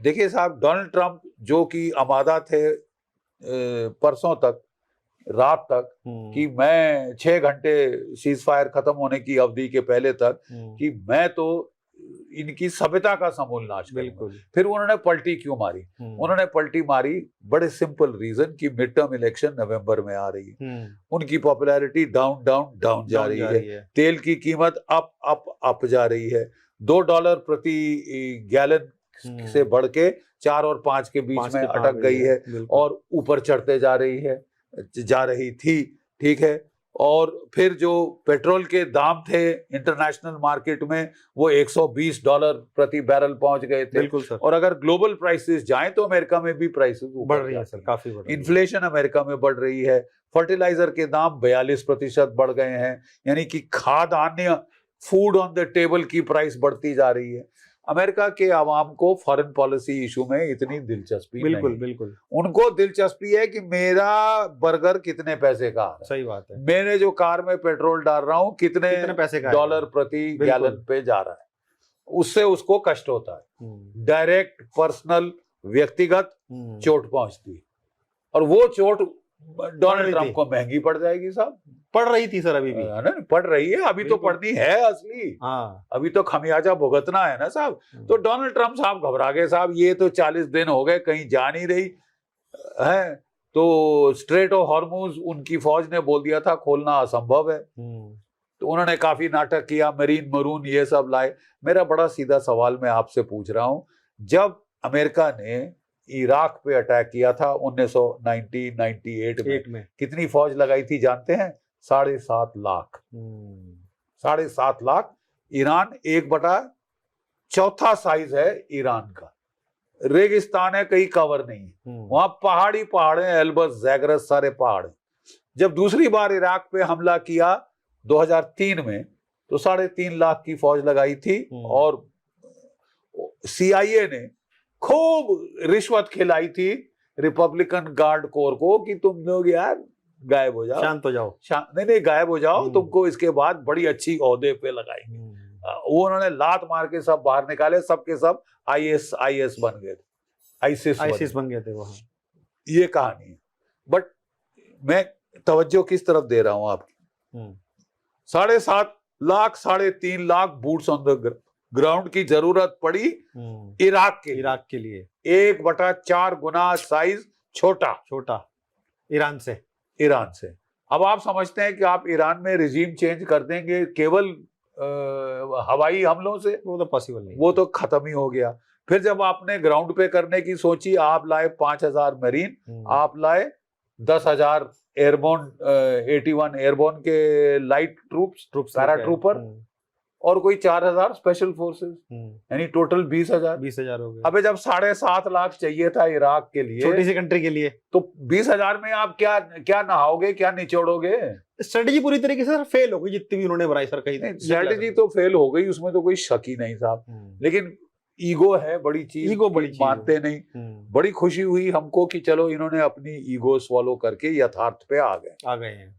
देखिए साहब, Donald Trump जो कि आमादा थे परसों तक, रात तक, कि मैं 6 घंटे सीज फायर खत्म होने की अवधि के पहले तक कि मैं तो इनकी सभ्यता का समूल नाश करूंगा। फिर उन्होंने पलटी क्यों मारी? उन्होंने पलटी मारी बड़े सिंपल रीजन कि मिड टर्म इलेक्शन नवंबर में आ रही है, उनकी पॉपुलैरिटी डाउन डाउन डाउन जा रही है, तेल की कीमत अप अप अप जा रही है, $2 प्रति गैलन से बढ़ के 4 और 5 के बीच में अटक गई है और ऊपर चढ़ते जा रही थी, ठीक है। और फिर जो पेट्रोल के दाम थे इंटरनेशनल मार्केट में वो $120 प्रति बैरल पहुंच गए थे। बिल्कुल सर। और अगर ग्लोबल प्राइसेस जाएं तो अमेरिका में भी प्राइसेस बढ़ रही है सर, काफी बढ़ रही है। इन्फ्लेशन अमेरिका में बढ़ रही है, फर्टिलाइजर के दाम 42% बढ़ गए हैं, यानी कि खाद्यान्न फूड ऑन द टेबल की प्राइस बढ़ती जा रही है। अमेरिका के आवाम को फॉरेन पॉलिसी इशू में इतनी दिलचस्पी नहीं। बिल्कुल उनको दिलचस्पी है कि मेरा बर्गर कितने पैसे का आ रहा है, सही बात है, मैंने जो कार में पेट्रोल डाल रहा हूं कितने पैसे का डॉलर प्रति गैलन पे जा रहा है, उससे उसको कष्ट होता है। डायरेक्ट पर्सनल व्यक्तिगत चोट पहुंचती है और वो चोट डोनाल्ड ट्रंप को महंगी पड़ जाएगी साहब। पड़ रही थी सर, अभी भी पड़ रही है, अभी तो पड़नी है असली। अभी तो खमियाजा भुगतना है ना साहब। तो डोनाल्ड ट्रंप साहब घबरा गए साहब, ये तो 40 दिन हो गए कहीं जा नहीं रही है, तो स्ट्रेट ऑफ हॉर्मुज उनकी फौज ने बोल दिया था खोलना असंभव है। तो उन्होंने काफी नाटक किया, मरीन मरून ये सब लाए। मेरा बड़ा सीधा सवाल मैं आपसे पूछ रहा हूं, जब अमेरिका ने इराक पे अटैक किया था 1998 में कितनी फौज लगाई थी जानते हैं? 7.5 लाख। 7.5 लाख। ईरान 1/4 साइज है ईरान का, रेगिस्तान है, कहीं कवर नहीं है, वहां पहाड़ी पहाड़ है, एल्बर्स जैगरस सारे पहाड़। जब दूसरी बार इराक पे हमला किया 2003 में तो 3.5 लाख की फौज लगाई थी और CIA ने खूब रिश्वत खिलाई थी रिपब्लिकन गार्ड कोर को कि तुम लोग यार गायब हो जाओ, शांत हो जाओ, नहीं गायब हो जाओ, तुमको इसके बाद बड़ी अच्छी ओहदे पे लगाएंगे। वो उन्होंने लात मार के सब बाहर निकाले, सबके सब IS बन गए थे, आईसिस बन गए थे वहां। ये कहानी है। बट मैं तवज्जो किस तरफ दे रहा हूं आपकी? 7.5 lakh 3.5 lakh boots on the ground की जरूरत पड़ी इराक के लिए। 1/4 गुना साइज छोटा ईरान से। अब आप समझते हैं कि आप ईरान में रिजीम चेंज कर देंगे केवल हवाई हमलों से? वो तो पॉसिबल नहीं, वो तो खत्म ही हो गया। फिर जब आपने ग्राउंड पे करने की सोची, आप लाए 5000 मरीन, आप लाए 10,000 एयरबोर्न 81 एयरबोर्न के लाइट ट्रूप्स पैराट्रूपर और कोई 4,000 स्पेशल फोर्सेस, यानी टोटल 20,000 हो गए। अबे जब 7.5 लाख चाहिए था इराक के लिए, छोटी सी कंट्री के लिए, तो 20,000 में आप क्या नहाओगे, क्या निचोड़ोगे? स्ट्रेटेजी पूरी तरीके से फेल हो गई, जितनी भी उन्होंने बनाई सर। कहीं स्ट्रेटेजी तो फेल हो गई, उसमें तो कोई शक ही नहीं साहब। लेकिन ईगो है बड़ी चीज, मानते नहीं। बड़ी खुशी हुई हमको कि चलो इन्होंने अपनी ईगो स्वॉलो करके यथार्थ पे आ गए हैं।